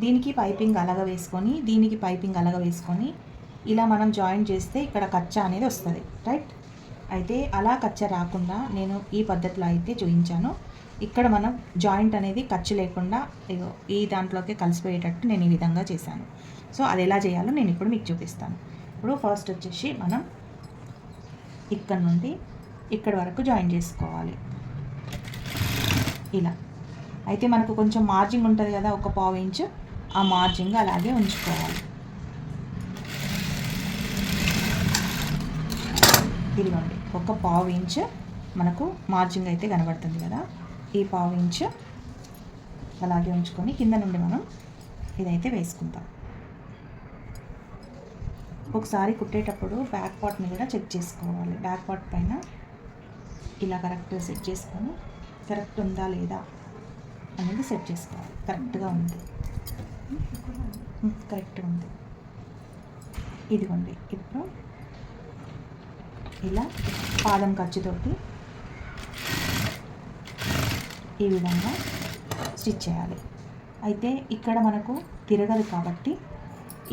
దీనికి పైపింగ్ అలాగ వేసుకొని దీనికి పైపింగ్ అలాగ వేసుకొని ఇలా మనం జాయిన్ చేస్తే ఇక్కడ కచ్చా అనేది వస్తుంది, రైట్? అయితే అలా కచ్చా రాకుండా నేను ఈ పద్ధతిలో అయితే చూపించాను. ఇక్కడ మనం జాయింట్ అనేది ఖర్చు లేకుండా ఈ దాంట్లోకి కలిసిపోయేటట్టు నేను ఈ విధంగా చేశాను. సో అది ఎలా చేయాలో నేను ఇప్పుడు మీకు చూపిస్తాను. ఇప్పుడు ఫస్ట్ వచ్చేసి మనం ఇక్కడ నుండి ఇక్కడ వరకు జాయిన్ చేసుకోవాలి ఇలా. అయితే మనకు కొంచెం మార్జింగ్ ఉంటుంది కదా, ఒక పావు ఇంచు, ఆ మార్జింగ్ అలాగే ఉంచుకోవాలి. ఇదిగోండి, ఒక పావు ఇంచు మనకు మార్జింగ్ అయితే కనబడుతుంది కదా, ఈ పావు ఇంచు అలాగే ఉంచుకొని కింద నుండి మనం ఇదైతే వేసుకుంటాం. ఒకసారి కుట్టేటప్పుడు బ్యాక్ పార్ట్ని కూడా చెక్ చేసుకోవాలి. బ్యాక్ పార్ట్ పైన ఇలా కరెక్ట్గా సెట్ చేసుకొని కరెక్ట్ ఉందా లేదా అనేది సెట్ చేసుకోవాలి. కరెక్ట్గా ఉంది, కరెక్ట్గా ఉంది. ఇదిగోండి, ఇప్పుడు ఇలా పాదం ఖర్చుతోటి ఈ విధంగా స్టిచ్ చేయాలి. అయితే ఇక్కడ మనకు తిరగదు కాబట్టి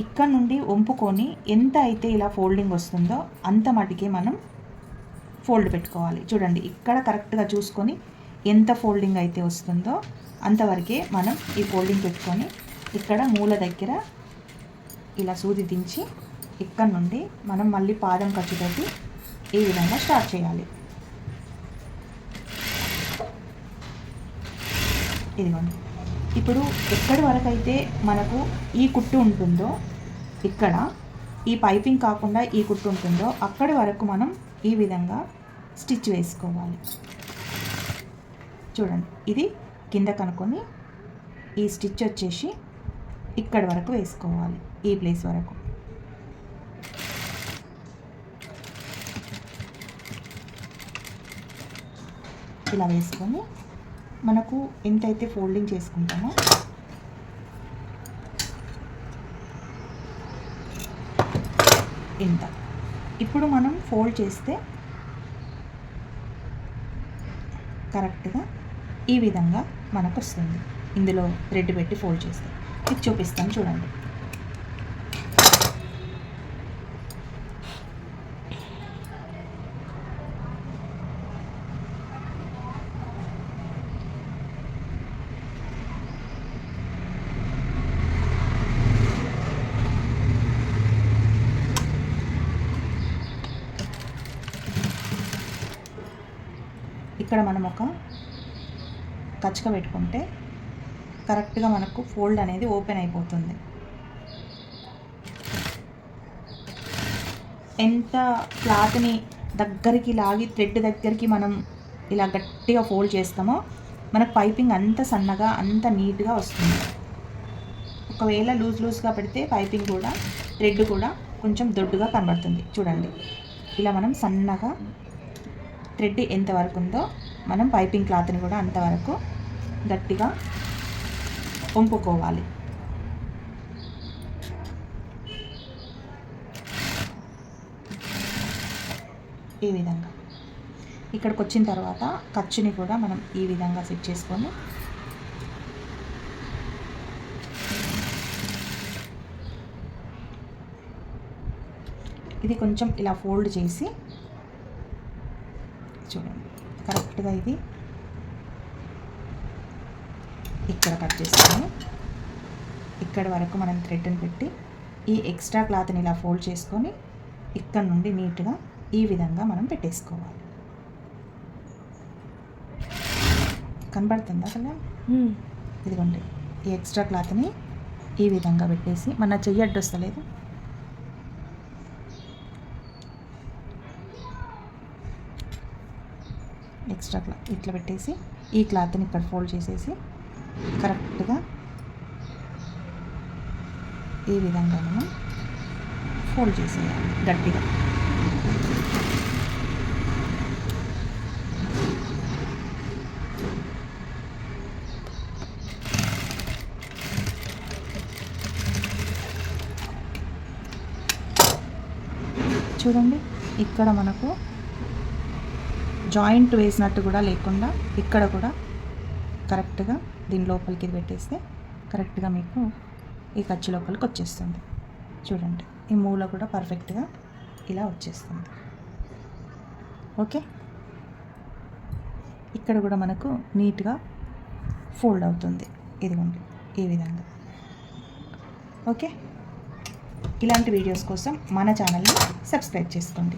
ఇక్కడ నుండి వంపుకొని ఎంత అయితే ఇలా ఫోల్డింగ్ వస్తుందో అంత మటుకే మనం ఫోల్డ్ పెట్టుకోవాలి. చూడండి, ఇక్కడ కరెక్ట్గా చూసుకొని ఎంత ఫోల్డింగ్ అయితే వస్తుందో అంతవరకే మనం ఈ ఫోల్డింగ్ పెట్టుకొని ఇక్కడ మూల దగ్గర ఇలా సూది దించి ఇక్కడ నుండి మనం మళ్ళీ పాదం ఖర్చుతోటి ఈ విధంగా స్టార్ట్ చేయాలి. ఇదిగోండి, ఇప్పుడు ఎక్కడి వరకు అయితే మనకు ఈ కుట్టు ఉంటుందో, ఇక్కడ ఈ పైపింగ్ కాకుండా ఈ కుట్టు ఉంటుందో అక్కడి వరకు మనం ఈ విధంగా స్టిచ్ వేసుకోవాలి. చూడండి, ఇది కింద కనుక్కొని ఈ స్టిచ్ వచ్చేసి ఇక్కడి వరకు వేసుకోవాలి, ఈ ప్లేస్ వరకు. ఇలా వేసుకొని మనకు ఎంతైతే ఫోల్డింగ్ చేసుకుంటామో ఇంత. ఇప్పుడు మనం ఫోల్డ్ చేస్తే కరెక్ట్గా ఈ విధంగా మనకు వస్తుంది. ఇందులో థ్రెడ్ పెట్టి ఫోల్డ్ చేస్తే ఇది చూపిస్తాను, చూడండి. ఇక్కడ మనం ఒక కచ్చక పెట్టుకుంటే కరెక్ట్గా మనకు ఫోల్డ్ అనేది ఓపెన్ అయిపోతుంది. ఎంత క్లాత్ని దగ్గరికి లాగి థ్రెడ్ దగ్గరికి మనం ఇలా గట్టిగా ఫోల్డ్ చేస్తామో మనకు పైపింగ్ అంత సన్నగా అంత నీట్గా వస్తుంది. ఒకవేళ లూజ్గా పెడితే పైపింగ్ కూడా థ్రెడ్ కూడా కొంచెం దొడ్డుగా కనబడుతుంది. చూడండి, ఇలా మనం సన్నగా థ్రెడ్ ఎంతవరకు ఉందో మనం పైపింగ్ క్లాత్ని కూడా అంతవరకు గట్టిగా వంపుకోవాలి. ఈ విధంగా ఇక్కడికి వచ్చిన తర్వాత ఖర్చుని కూడా మనం ఈ విధంగా సెట్ చేసుకొని ఇది కొంచెం ఇలా ఫోల్డ్ చేసి చూడండి, కరెక్ట్గా ఇది ఇక్కడ కట్ చేసుకొని ఇక్కడ వరకు మనం థ్రెడ్ని పెట్టి ఈ ఎక్స్ట్రా క్లాత్ని ఇలా ఫోల్డ్ చేసుకొని ఇక్కడ నుండి నీట్గా ఈ విధంగా మనం పెట్టేసుకోవాలి. కనబడుతుందా అసలు? ఇదిగోండి, ఈ ఎక్స్ట్రా క్లాత్ని ఈ విధంగా పెట్టేసి మన చెయ్యి అడ్డు వస్తలేదు, ఎక్స్ట్రా క్లాత్ ఇట్లా పెట్టేసి ఈ క్లాత్ని ఇక్కడ ఫోల్డ్ చేసేసి కరెక్ట్గా ఈ విధంగా మనం ఫోల్డ్ చేసేయాలి గట్టిగా. చూడండి, ఇక్కడ మనకు జాయింట్ వేసినట్టు కూడా లేకుండా ఇక్కడ కూడా కరెక్ట్గా దీని లోపలికి పెట్టేస్తే కరెక్ట్గా మీకు ఈ ఖర్చు లోపలికి వచ్చేస్తుంది. చూడండి, ఈ మూల కూడా పర్ఫెక్ట్గా ఇలా వచ్చేస్తుంది. ఓకే, ఇక్కడ కూడా మనకు నీట్గా ఫోల్డ్ అవుతుంది. ఇదిగోండి ఈ విధంగా. ఓకే, ఇలాంటి వీడియోస్ కోసం మన ఛానల్ని సబ్స్క్రైబ్ చేసుకోండి.